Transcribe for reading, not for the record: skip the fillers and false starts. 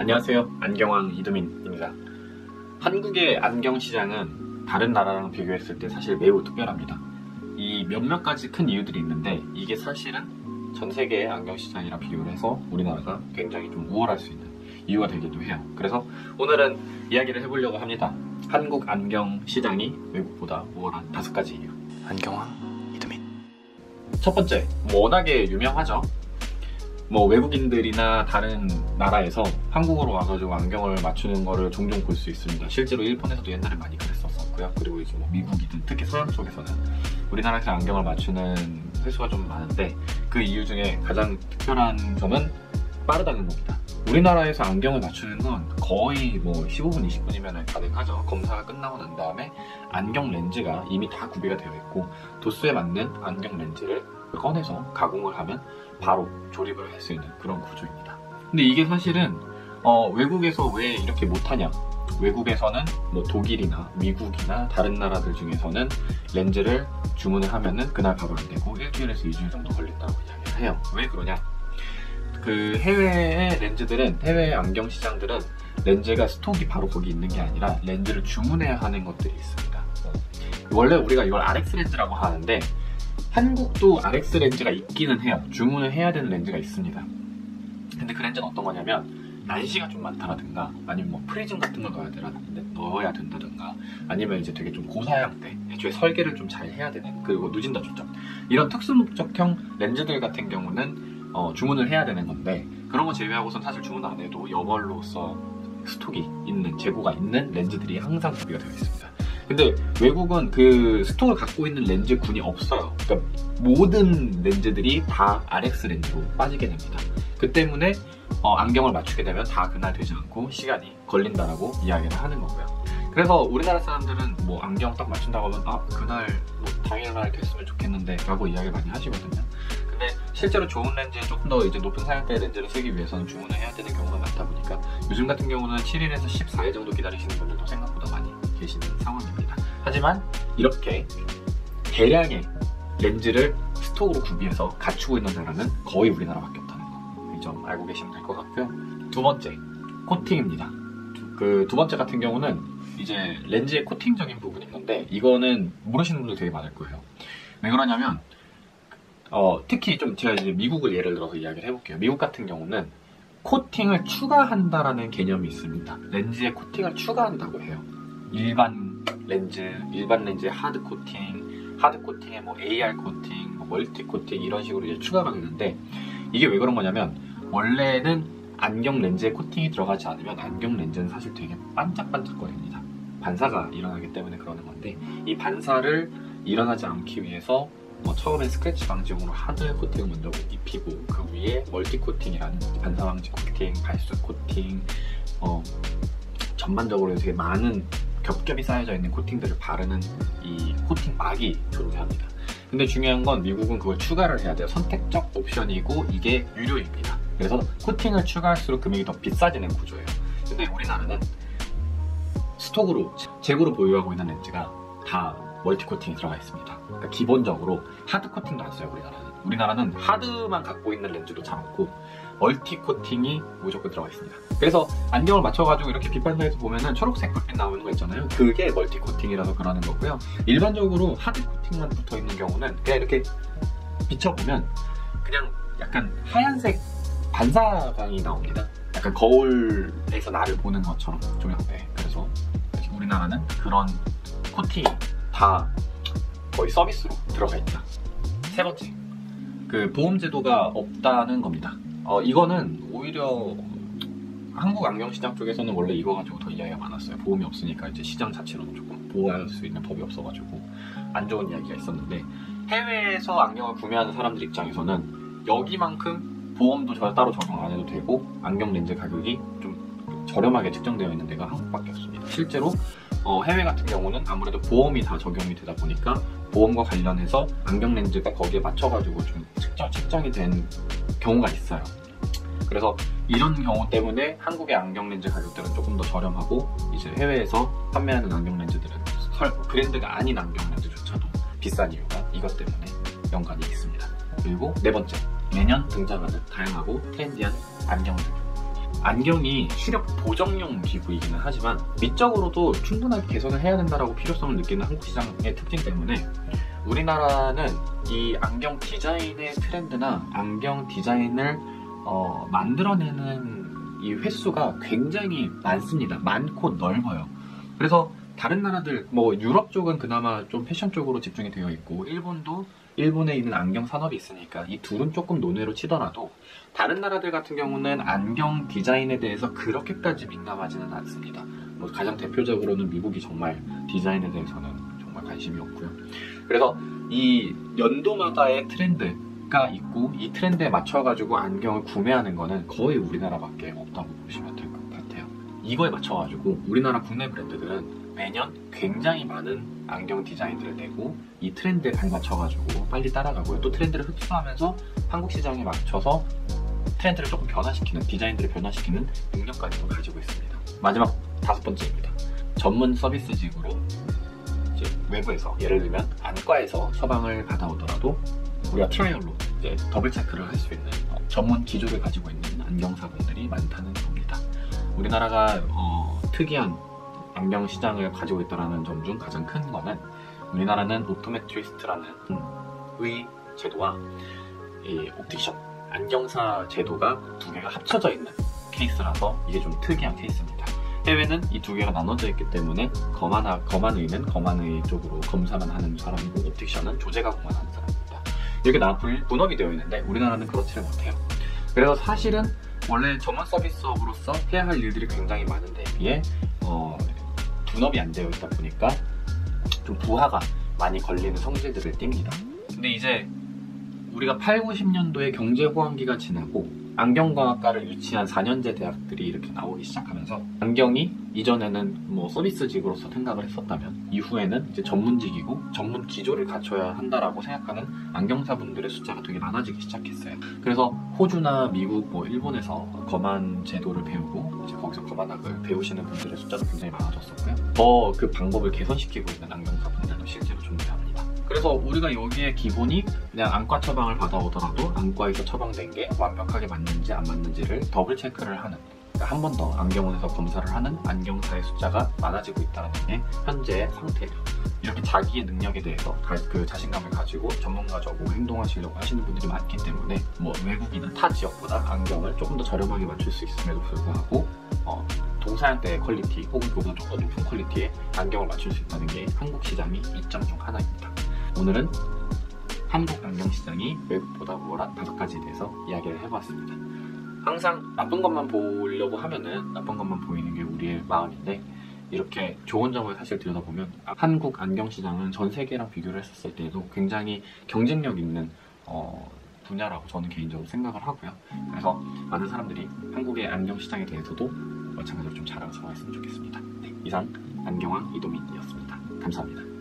안녕하세요. 안경왕 이두민입니다. 한국의 안경 시장은 다른 나라랑 비교했을 때 사실 매우 특별합니다. 이 몇몇 가지 큰 이유들이 있는데 이게 사실은 전 세계의 안경 시장이랑 비교를 해서 우리나라가 굉장히 좀 우월할 수 있는 이유가 되기도 해요. 그래서 오늘은 이야기를 해보려고 합니다. 한국 안경 시장이 외국보다 우월한 5가지 이유. 안경왕 이두민. 첫 번째, 워낙에 유명하죠. 외국인들이나 다른 나라에서 한국으로 와가지고 안경을 맞추는 거를 종종 볼 수 있습니다. 실제로 일본에서도 옛날에 많이 그랬었고요. 그리고 이제 미국이든 특히 서양 쪽에서는 우리나라에서 안경을 맞추는 횟수가 좀 많은데 그 이유 중에 가장 특별한 점은 빠르다는 겁니다. 우리나라에서 안경을 맞추는 건 거의 15분, 20분이면 가능하죠. 검사가 끝나고 난 다음에 안경 렌즈가 이미 다 구비가 되어 있고 도수에 맞는 안경 렌즈를 꺼내서 가공을 하면 바로 조립을 할 수 있는 그런 구조입니다. 근데 이게 사실은 외국에서 왜 이렇게 못하냐? 외국에서는 독일이나 미국이나 다른 나라들 중에서는 렌즈를 주문을 하면은 그날 바로 안 되고 일주일에서 2주일 정도 걸린다고 이야기를 해요. 왜 그러냐? 그 해외의 렌즈들은, 해외의 안경 시장들은 렌즈가 스톡이 바로 거기 있는 게 아니라 렌즈를 주문해야 하는 것들이 있습니다. 원래 우리가 이걸 RX 렌즈라고 하는데 한국도 RX 렌즈가 있기는 해요. 주문을 해야 되는 렌즈가 있습니다. 근데 그 렌즈는 어떤 거냐면 난시가 좀 많다라든가 아니면 프리즘 같은 걸 넣어야 된다든가 아니면 이제 되게 좀 고사양대, 애초에 설계를 좀 잘 해야 되는, 그리고 누진다 초점, 이런 특수 목적형 렌즈들 같은 경우는 주문을 해야 되는 건데 그런 거 제외하고선 사실 주문 안 해도 여벌로서 스톡이 있는, 재고가 있는 렌즈들이 항상 구비가 되어 있습니다. 근데 외국은 그 스톡을 갖고 있는 렌즈군이 없어요. 그러니까 모든 렌즈들이 다 RX 렌즈로 빠지게 됩니다. 그 때문에 안경을 맞추게 되면 다 그날 되지 않고 시간이 걸린다라고 이야기를 하는 거고요. 그래서 우리나라 사람들은 안경 딱 맞춘다고 하면 그날 당일날 됐으면 좋겠는데 라고 이야기를 많이 하시거든요. 근데 실제로 좋은 렌즈, 조금 더 이제 높은 사양대의 렌즈를 쓰기 위해서는 주문을 해야 되는 경우가 많다 보니까 요즘 같은 경우는 7일에서 14일 정도 기다리시는 분들도 생각보다 많이 계시는 상황입니다. 하지만 이렇게 대량의 렌즈를 스톡으로 구비해서 갖추고 있는 나라는 거의 우리나라밖에 없다는 거, 이 점 알고 계시면 될 것 같고요. 두 번째, 코팅입니다. 그 두 번째 같은 경우는 이제 렌즈의 코팅적인 부분이 있는데 이거는 모르시는 분들 되게 많을 거예요. 왜 그러냐면 특히 좀 제가 이제 미국을 예를 들어서 이야기를 해볼게요. 미국 같은 경우는 코팅을 추가한다라는 개념이 있습니다. 렌즈에 코팅을 추가한다고 해요. 일반 렌즈의 하드 코팅에 AR 코팅, 멀티 코팅 이런 식으로 이제 추가가 되는데 이게 왜 그런 거냐면 원래는 안경 렌즈에 코팅이 들어가지 않으면 안경 렌즈는 사실 되게 반짝반짝거립니다. 반사가 일어나기 때문에 그러는 건데 이 반사를 일어나지 않기 위해서 처음엔 스크래치 방지용으로 하드 코팅을 먼저 입히고 그 위에 멀티 코팅이라는 반사 방지 코팅, 발수 코팅, 전반적으로 되게 많은 겹겹이 쌓여져 있는 코팅들을 바르는 이 코팅 막이 존재합니다. 근데 중요한 건 미국은 그걸 추가를 해야 돼요. 선택적 옵션이고 이게 유료입니다. 그래서 코팅을 추가할수록 금액이 더 비싸지는 구조예요. 근데 우리나라는 스톡으로, 재고로 보유하고 있는 렌즈가 다 멀티 코팅이 들어가 있습니다. 그러니까 기본적으로 하드 코팅도 안 써요. 우리나라는 하드만 갖고 있는 렌즈도 잘 없고 멀티 코팅이 무조건 들어가 있습니다. 그래서 안경을 맞춰가지고 이렇게 빛반사에서 보면은 초록색 불빛 나오는 거 있잖아요. 그게 멀티 코팅이라서 그러는 거고요. 일반적으로 하드 코팅만 붙어 있는 경우는 그냥 이렇게 비춰보면 그냥 약간 하얀색 반사광이 나옵니다. 약간 거울에서 나를 보는 것처럼 조명돼. 그래서 우리나라는 그런 코팅이 다 거의 서비스로 들어가 있다. 세 번째, 그 보험 제도가 없다는 겁니다. 이거는 오히려 한국 안경 시장 쪽에서는 원래 이거 가지고 더 이야기가 많았어요. 보험이 없으니까 이제 시장 자체로는 조금 보호할 수 있는 법이 없어가지고 안 좋은 이야기가 있었는데 해외에서 안경을 구매하는 사람들 입장에서는 여기만큼 보험도 따로 적용 안 해도 되고 안경 렌즈 가격이 좀 저렴하게 측정되어 있는 데가 한국밖에 없습니다. 실제로 해외 같은 경우는 아무래도 보험이 다 적용이 되다 보니까 보험과 관련해서 안경 렌즈가 거기에 맞춰가지고 좀 측정이 된 경우가 있어요. 그래서 이런 경우 때문에 한국의 안경 렌즈 가격들은 조금 더 저렴하고 이제 해외에서 판매하는 안경 렌즈들은 브랜드가 아닌 안경 렌즈조차도 비싼 이유가 이것 때문에 연관이 있습니다. 그리고 네 번째, 매년 등장하는 다양하고 트렌디한 안경 렌즈. 안경이 시력 보정용 기구이기는 하지만 미적으로도 충분하게 개선을 해야 된다라고 필요성을 느끼는 한국 시장의 특징 때문에 우리나라는 이 안경 디자인의 트렌드나 안경 디자인을 만들어내는 이 횟수가 굉장히 많습니다. 많고 넓어요. 그래서 다른 나라들, 뭐 유럽 쪽은 그나마 좀 패션 쪽으로 집중이 되어 있고 일본도 일본에 있는 안경 산업이 있으니까 이 둘은 조금 논외로 치더라도 다른 나라들 같은 경우는 안경 디자인에 대해서 그렇게까지 민감하지는 않습니다. 뭐 가장 대표적으로는 미국이 정말 디자인에 대해서는 정말 관심이 없고요. 그래서 이 연도마다의 트렌드가 있고 이 트렌드에 맞춰가지고 안경을 구매하는 거는 거의 우리나라밖에 없다고 보시면 될 것 같아요. 이거에 맞춰가지고 우리나라 국내 브랜드들은 매년 굉장히 많은 안경 디자인들을 내고 이 트렌드에 발맞춰가지고 빨리 따라가고요. 또 트렌드를 흡수하면서 한국 시장에 맞춰서 트렌드를 조금 변화시키는, 디자인들을 변화시키는 능력까지도 가지고 있습니다. 마지막 5번째입니다. 전문 서비스직으로 이제 외부에서, 예를 들면 안과에서 처방을 받아오더라도 우리가 트라이얼로 이제 더블 체크를 할 수 있는 전문 기조를 가지고 있는 안경사분들이 많다는 겁니다. 우리나라가 특이한 안경 시장을 가지고 있다는 점 중 가장 큰 거는 우리나라는 옵토메트리스트라는 의 제도와 이 옵티션, 안경사 제도가 두 개가 합쳐져 있는 케이스라서 이게 좀 특이한 케이스입니다. 해외는 이 두 개가 나눠져 있기 때문에 검안의는 검안의 쪽으로 검사만 하는 사람이고 옵티션은 조제 가공만 하는 사람입니다. 이렇게 분업이 되어 있는데 우리나라는 그렇지를 못해요. 그래서 사실은 원래 전문 서비스업으로서 해야 할 일들이 굉장히 많은데 비해 분업이 안 되어 있다 보니까 좀 부하가 많이 걸리는 성질들을 띱니다. 근데 이제 우리가 8, 90년도에 경제호황기가 지나고 안경과학과를 유치한 4년제 대학들이 이렇게 나오기 시작하면서 안경이 이전에는 뭐 서비스직으로서 생각을 했었다면 이후에는 이제 전문직이고 전문 기조를 갖춰야 한다라고 생각하는 안경사분들의 숫자가 되게 많아지기 시작했어요. 그래서 호주나 미국, 뭐 일본에서 검안 제도를 배우고 이제 거기서 검안학을 배우시는 분들의 숫자도 굉장히 많아졌었고요. 더 그 방법을 개선시키고 있는 안경사분들도 실제로 존재합니다. 그래서 우리가 여기에 기본이 그냥 안과 처방을 받아오더라도 안과에서 처방된 게 완벽하게 맞는지 안 맞는지를 더블 체크를 하는, 그러니까 한 번 더 안경원에서 검사를 하는 안경사의 숫자가 많아지고 있다는 게 현재의 상태예요. 이렇게 자기의 능력에 대해서 그 자신감을 가지고 전문가적으로 행동하시려고 하시는 분들이 많기 때문에 뭐 외국이나 타 지역보다 안경을 조금 더 저렴하게 맞출 수 있음에도 불구하고 동사양대의 퀄리티 혹은 그보다 좀 더 높은 퀄리티의 안경을 맞출 수 있다는 게 한국 시장의 이점 중 하나입니다. 오늘은 한국 안경 시장이 외국보다 우월한 5가지에 대해서 이야기를 해봤습니다. 항상 나쁜 것만 보려고 하면은 나쁜 것만 보이는 게 우리의 마음인데 이렇게 좋은 점을 사실 들여다보면 한국 안경 시장은 전 세계랑 비교를 했었을 때도 굉장히 경쟁력 있는 분야라고 저는 개인적으로 생각을 하고요. 그래서 많은 사람들이 한국의 안경 시장에 대해서도 마찬가지로 좀 자랑스러워했으면 좋겠습니다. 네, 이상 안경왕 이도민이었습니다. 감사합니다.